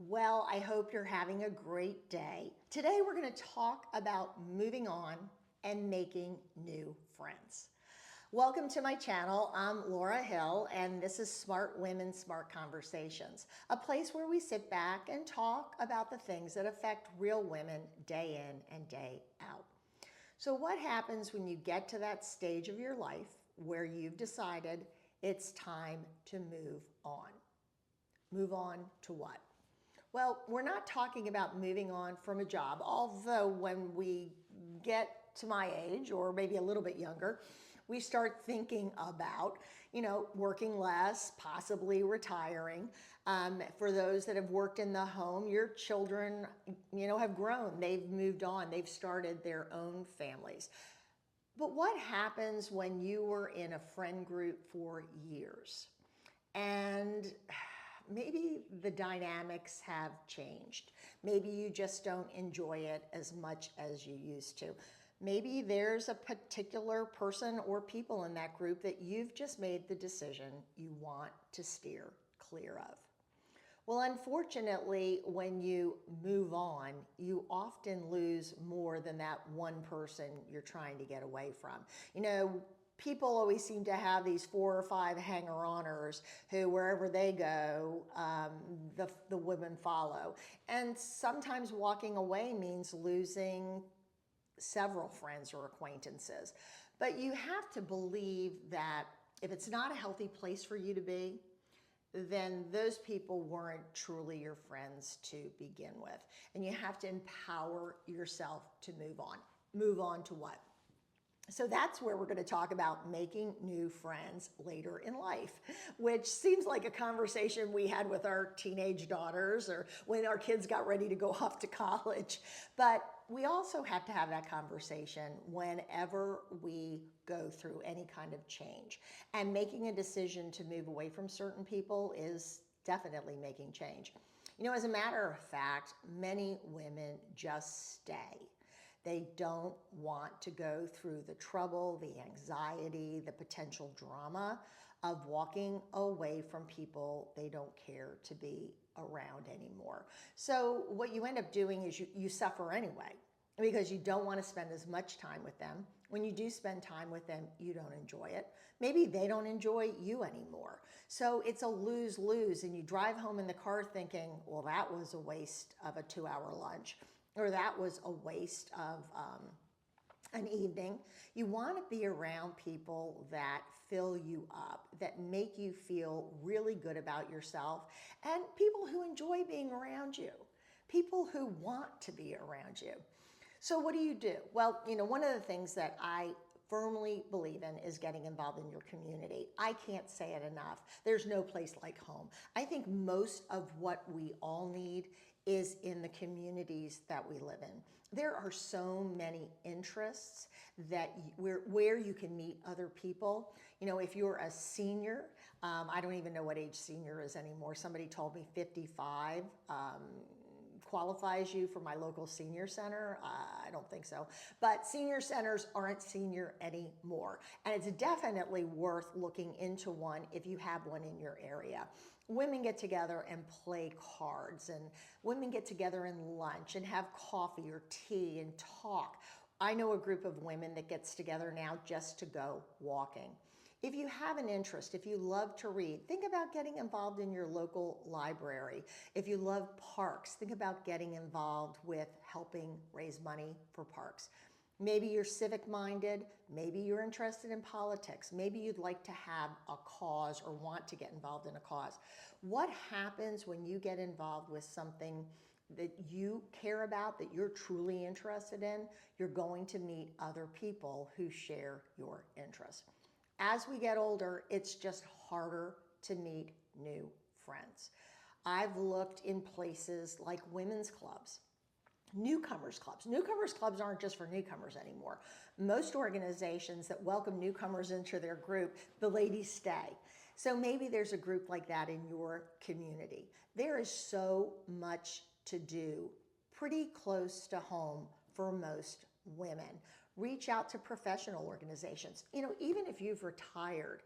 Well, I hope you're having a great day. Today, we're going to talk about moving on and making new friends. Welcome to my channel. I'm Laura Hill, and this is Smart Women, Smart Conversations, a place where we sit back and talk about the things that affect real women day in and day out. So, what happens when you get to that stage of your life where you've decided it's time to move on? Move on to what? Well, we're not talking about moving on from a job, although when we get to my age or maybe a little bit younger, we start thinking about, working less, possibly retiring. For those that have worked in the home, your children, have grown, they've moved on, they've started their own families. But what happens when you were in a friend group for years and maybe the dynamics have changed? Maybe you just don't enjoy it as much as you used to. Maybe there's a particular person or people in that group that you've just made the decision you want to steer clear of. Well, unfortunately, when you move on, you often lose more than that one person you're trying to get away from. People always seem to have these 4 or 5 hanger-oners who, wherever they go, the women follow. And sometimes walking away means losing several friends or acquaintances. But you have to believe that if it's not a healthy place for you to be, then those people weren't truly your friends to begin with. And you have to empower yourself to move on. Move on to what? So that's where we're going to talk about making new friends later in life, which seems like a conversation we had with our teenage daughters or when our kids got ready to go off to college. But we also have to have that conversation whenever we go through any kind of change. And making a decision to move away from certain people is definitely making change. As a matter of fact, many women just stay. They don't want to go through the trouble, the anxiety, the potential drama of walking away from people they don't care to be around anymore. So what you end up doing is you suffer anyway because you don't want to spend as much time with them. When you do spend time with them, you don't enjoy it. Maybe they don't enjoy you anymore. So it's a lose-lose, and you drive home in the car thinking, well, that was a waste of a 2-hour lunch, or that was a waste of an evening. You want to be around people that fill you up, that make you feel really good about yourself, and people who enjoy being around you, people who want to be around you. So what do? Well, one of the things that I firmly believe in is getting involved in your community. I can't say it enough. There's no place like home. I think most of what we all need is in the communities that we live in. There are so many interests that where you can meet other people. If you're a senior, I don't even know what age senior is anymore. Somebody told me 55. Qualifies you for my local senior center? I don't think so. But senior centers aren't senior anymore. And it's definitely worth looking into one if you have one in your area. Women get together and play cards, and women get together and lunch and have coffee or tea and talk. I know a group of women that gets together now just to go walking. If you have an interest, if you love to read, think about getting involved in your local library. If you love parks, think about getting involved with helping raise money for parks. Maybe you're civic minded, maybe you're interested in politics, maybe you'd like to have a cause or want to get involved in a cause. What happens when you get involved with something that you care about, that you're truly interested in? You're going to meet other people who share your interests. As we get older, it's just harder to meet new friends. I've looked in places like women's clubs, newcomers clubs. Newcomers clubs aren't just for newcomers anymore. Most organizations that welcome newcomers into their group, the ladies stay. So maybe there's a group like that in your community. There is so much to do pretty close to home for most women. Reach out to professional organizations. You know, even if you've retired,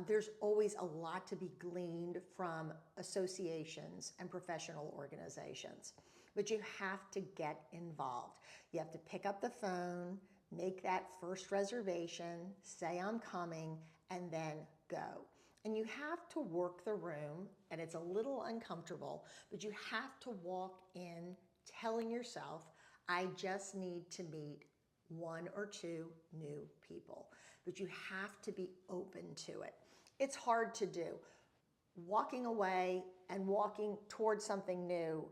there's always a lot to be gleaned from associations and professional organizations. But you have to get involved. You have to pick up the phone, make that first reservation, say I'm coming, and then go. And you have to work the room, and it's a little uncomfortable, but you have to walk in telling yourself, I just need to meet one or two new people. But you have to be open to it. It's hard to do. Walking away and walking towards something new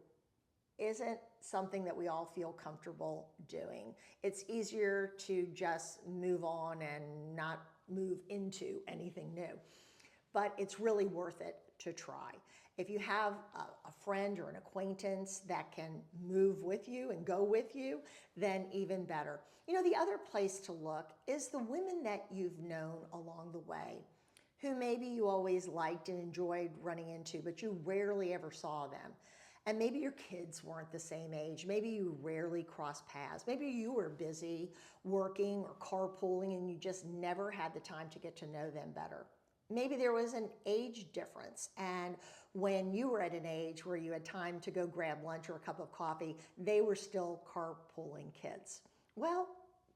isn't something that we all feel comfortable doing. It's easier to just move on and not move into anything new. But it's really worth it to try. If you have a friend or an acquaintance that can move with you and go with you, then even better. You know, the other place to look is the women that you've known along the way, who maybe you always liked and enjoyed running into, but you rarely ever saw them. And maybe your kids weren't the same age. Maybe you rarely crossed paths. Maybe you were busy working or carpooling and you just never had the time to get to know them better. Maybe there was an age difference, and when you were at an age where you had time to go grab lunch or a cup of coffee, they were still carpooling kids. Well,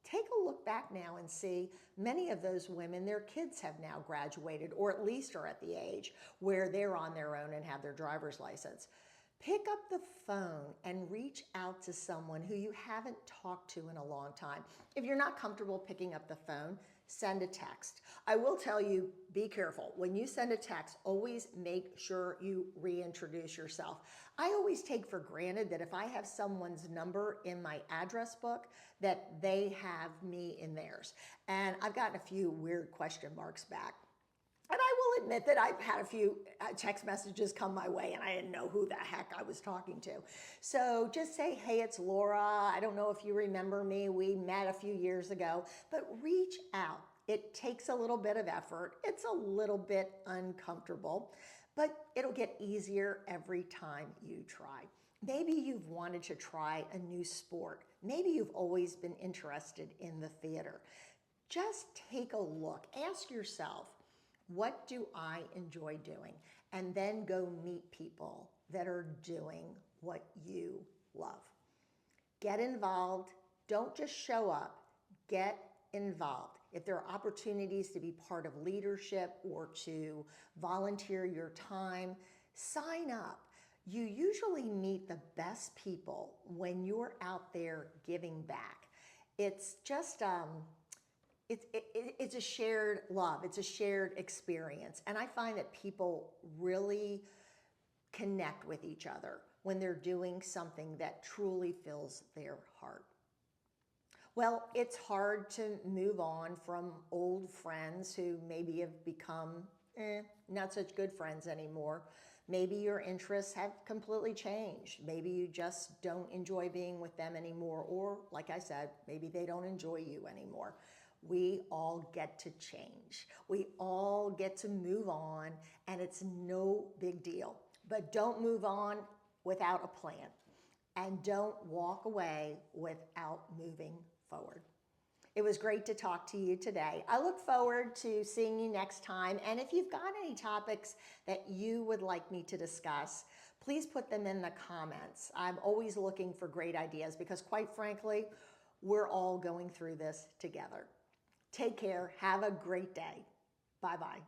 take a look back now and see many of those women, their kids have now graduated, or at least are at the age where they're on their own and have their driver's license. Pick up the phone and reach out to someone who you haven't talked to in a long time. If you're not comfortable picking up the phone, send a text. I will tell you, be careful. When you send a text, always make sure you reintroduce yourself. I always take for granted that if I have someone's number in my address book, that they have me in theirs. And I've gotten a few weird question marks back. And I will admit that I've had a few text messages come my way and I didn't know who the heck I was talking to. So just say, hey, it's Laura. I don't know if you remember me. We met a few years ago, but reach out. It takes a little bit of effort. It's a little bit uncomfortable, but it'll get easier every time you try. Maybe you've wanted to try a new sport. Maybe you've always been interested in the theater. Just take a look. Ask yourself, what do I enjoy doing? And then go meet people that are doing what you love. Get involved. Don't just show up. Get involved. If there are opportunities to be part of leadership or to volunteer your time, sign up. You usually meet the best people when you're out there giving back. It's just it's a shared love. It's a shared experience. And I find that people really connect with each other when they're doing something that truly fills their heart. Well, it's hard to move on from old friends who maybe have become not such good friends anymore. Maybe your interests have completely changed. Maybe you just don't enjoy being with them anymore. Or, like I said, maybe they don't enjoy you anymore. We all get to change. We all get to move on, and it's no big deal. But don't move on without a plan, and don't walk away without moving forward. It was great to talk to you today. I look forward to seeing you next time. And if you've got any topics that you would like me to discuss, please put them in the comments. I'm always looking for great ideas because, quite frankly, we're all going through this together. Take care. Have a great day. Bye-bye.